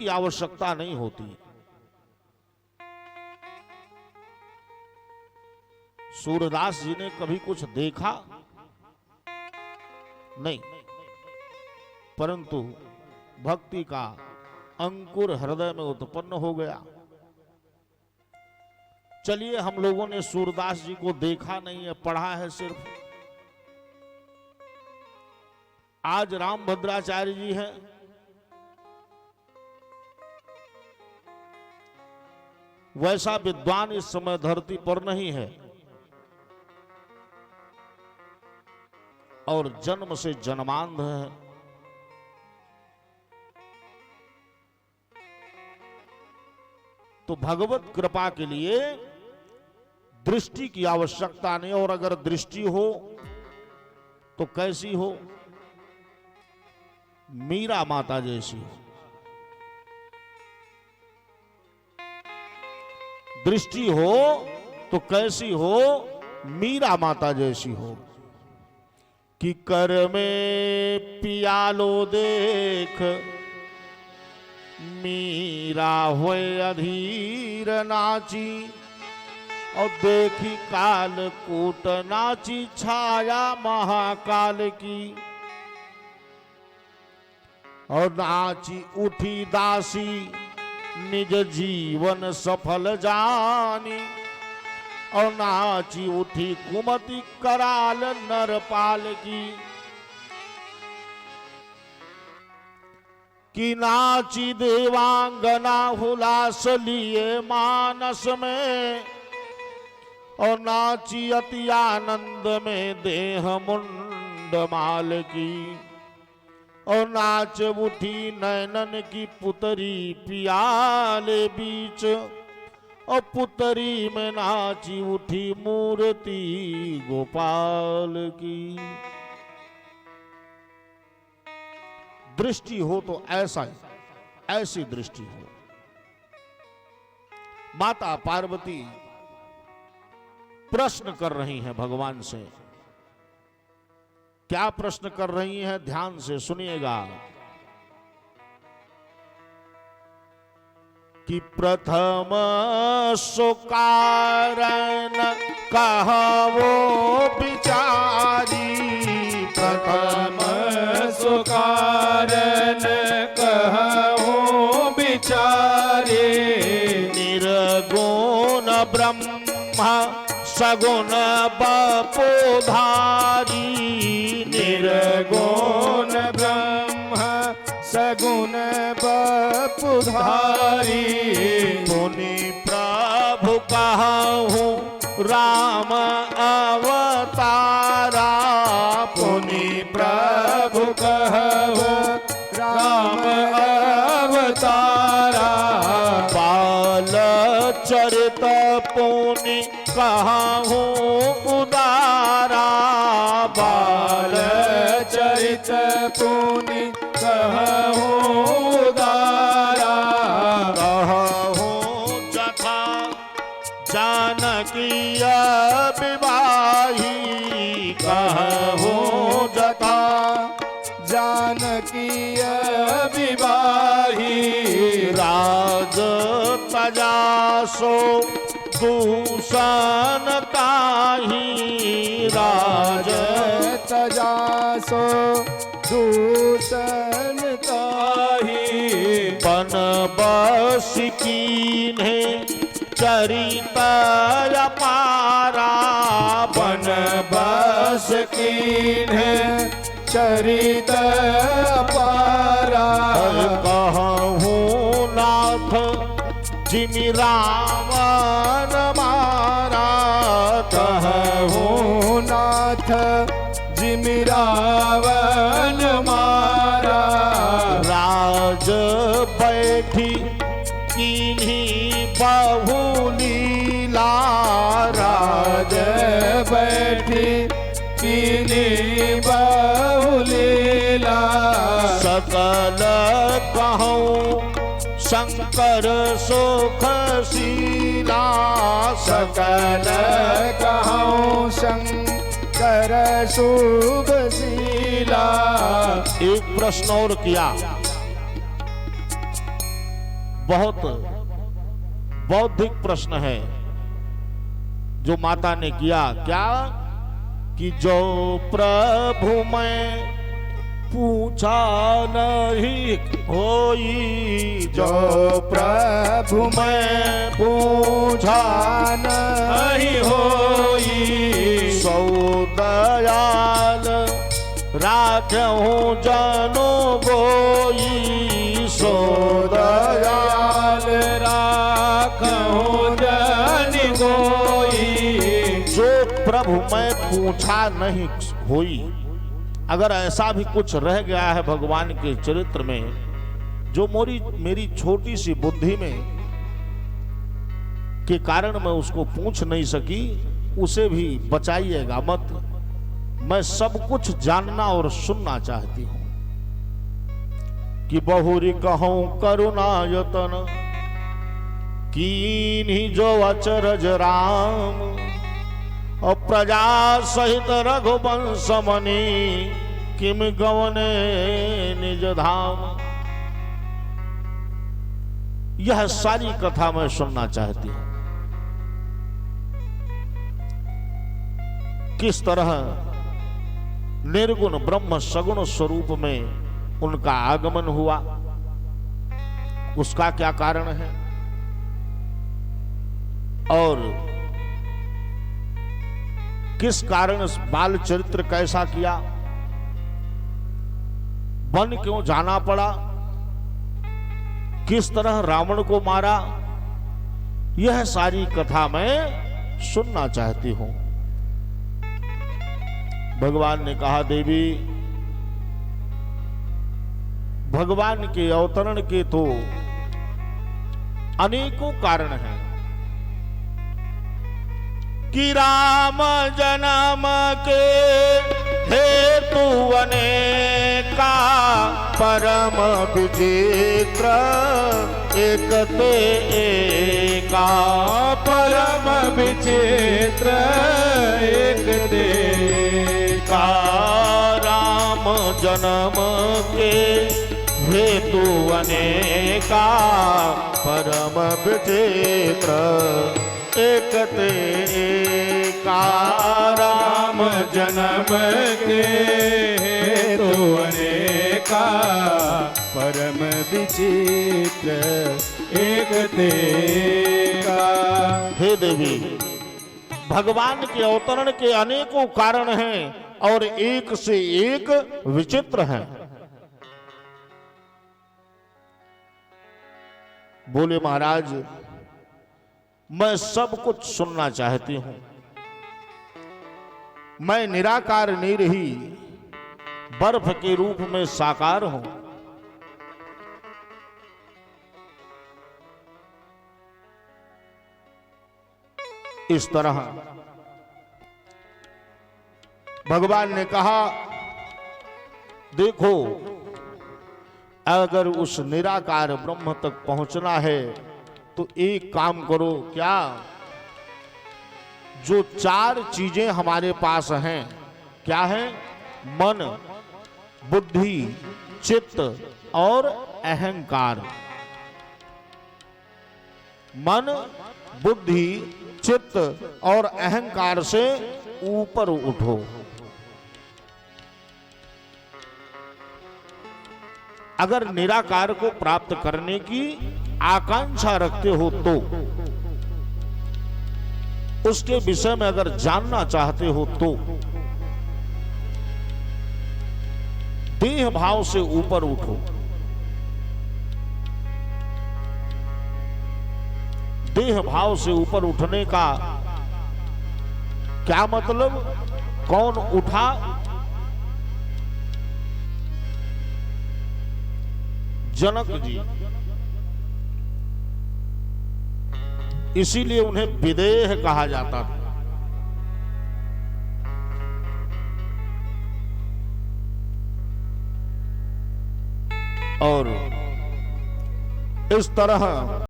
की आवश्यकता नहीं होती। सूरदास जी ने कभी कुछ देखा नहीं, परंतु भक्ति का अंकुर हृदय में उत्पन्न हो गया। चलिए, हम लोगों ने सूरदास जी को देखा नहीं है, पढ़ा है सिर्फ। आज रामभद्राचार्य जी हैं, वैसा विद्वान इस समय धरती पर नहीं है, और जन्म से जन्मांध है। तो भगवत कृपा के लिए दृष्टि की आवश्यकता नहीं, और अगर दृष्टि हो तो कैसी हो? मीरा माता जैसी हो। दृष्टि हो तो कैसी हो? मीरा माता जैसी हो। कि कर में पियालो देख, मीरा होए अधीर नाची, और देखी काल कूट नाची छाया महाकाल की। और नाची उठी दासी निज जीवन सफल जानी, और नाची उठी कुमति कराल नरपाल की। कि नाची देवांगना हुलास लिए मानस में, और नाची अति आनंद में देह मुंड माल की। और नाच उठी नैनन की पुतरी पियाले बीच, और पुतरी में नाची उठी मूर्ति गोपाल की। दृष्टि हो तो ऐसा, ऐसी दृष्टि हो। माता पार्वती प्रश्न कर रही हैं भगवान से। क्या प्रश्न कर रही हैं? ध्यान से सुनिएगा। कि प्रथम सुकारण कहवो बिचारी, प्रथम सुकारण कहवो बिचारी। निर्गुण ब्रह्म सगुण बपुधारी, निर्गुण ब्रह्म सगुण बपुधारी। मुनि प्रभु कहूँ राम अवतारा, मुनि प्रभु कहूँ राम अवतारा। बाल चरित पुनि कहूँ उदारा, बाल चरित पुनि कहूँ उदारा। कहूँ जथा जानकी विवाही, कहूँ जथा जानकी विवाही। राज तजासो दूषण ताही, राज तजासो दूषण ताही। बन बस कीन्हे चरित अपारा, बन बस कीन्हे चरित अपारा। कहूँ नाथ जिमि रावण मारा, कहूँ नाथ जिमि रावण मारा। राज बैठी किन्हीं बहुलीला, राज बैठी किन्हीं बहुलीला। सकल कहूँ शंकर सुखशीला, सकल कहूँ शंकर शुभशीला। एक प्रश्न और किया बहुत बौद्धिक प्रश्न है जो माता ने किया। क्या कि जो प्रभु मैं पूछा नहीं होई, जो प्रभु मैं पूछा नहीं होई, सौ दयाल राखहूं जनो गोई, सो दयाल राखहूं जन गोई। जो प्रभु मैं पूछा नहीं होई, अगर ऐसा भी कुछ रह गया है भगवान के चरित्र में जो मेरी छोटी सी बुद्धि में के कारण मैं उसको पूछ नहीं सकी, उसे भी बचाइएगा मत। मैं सब कुछ जानना और सुनना चाहती हूं कि बहुरी कहूं करुणायतन कीन्ही जो अचरज राम, और प्रजा सहित रघुवंश मणि किम गवने निज धाम। यह सारी कथा मैं सुनना चाहती हूं। किस तरह निर्गुण ब्रह्म सगुण स्वरूप में उनका आगमन हुआ, उसका क्या कारण है, और किस कारण बाल चरित्र कैसा किया, वन क्यों जाना पड़ा, किस तरह रावण को मारा, यह सारी कथा मैं सुनना चाहती हूं। भगवान ने कहा, देवी भगवान के अवतरण के तो अनेकों कारण हैं कि राम जन्म के हेतु अनेका, परम विचित्र एक ते एका, परम विचित्र एक ते का राम जन्म के हेतु अनेका, परम विचित्र एक ते एका, राम जन्म के हेतु अनेका, परम विचित्र एक ते एका। हे देवी, भगवान के अवतरण के अनेकों कारण हैं और एक से एक विचित्र हैं। बोले महाराज, मैं सब कुछ सुनना चाहती हूं। मैं निराकार नहीं रही, बर्फ के रूप में साकार हूं। इस तरह भगवान ने कहा, देखो अगर उस निराकार ब्रह्म तक पहुंचना है तो एक काम करो। क्या? जो चार चीजें हमारे पास हैं, क्या है? मन, बुद्धि, चित्त और अहंकार। मन, बुद्धि, चित्त और अहंकार से ऊपर उठो। अगर निराकार को प्राप्त करने की आकांक्षा रखते हो तो, उसके विषय में अगर जानना चाहते हो तो देह भाव से ऊपर उठो। देह भाव से ऊपर उठने का क्या मतलब? कौन उठा? जनक जी। इसीलिए उन्हें विदेह कहा जाता था। और इस तरह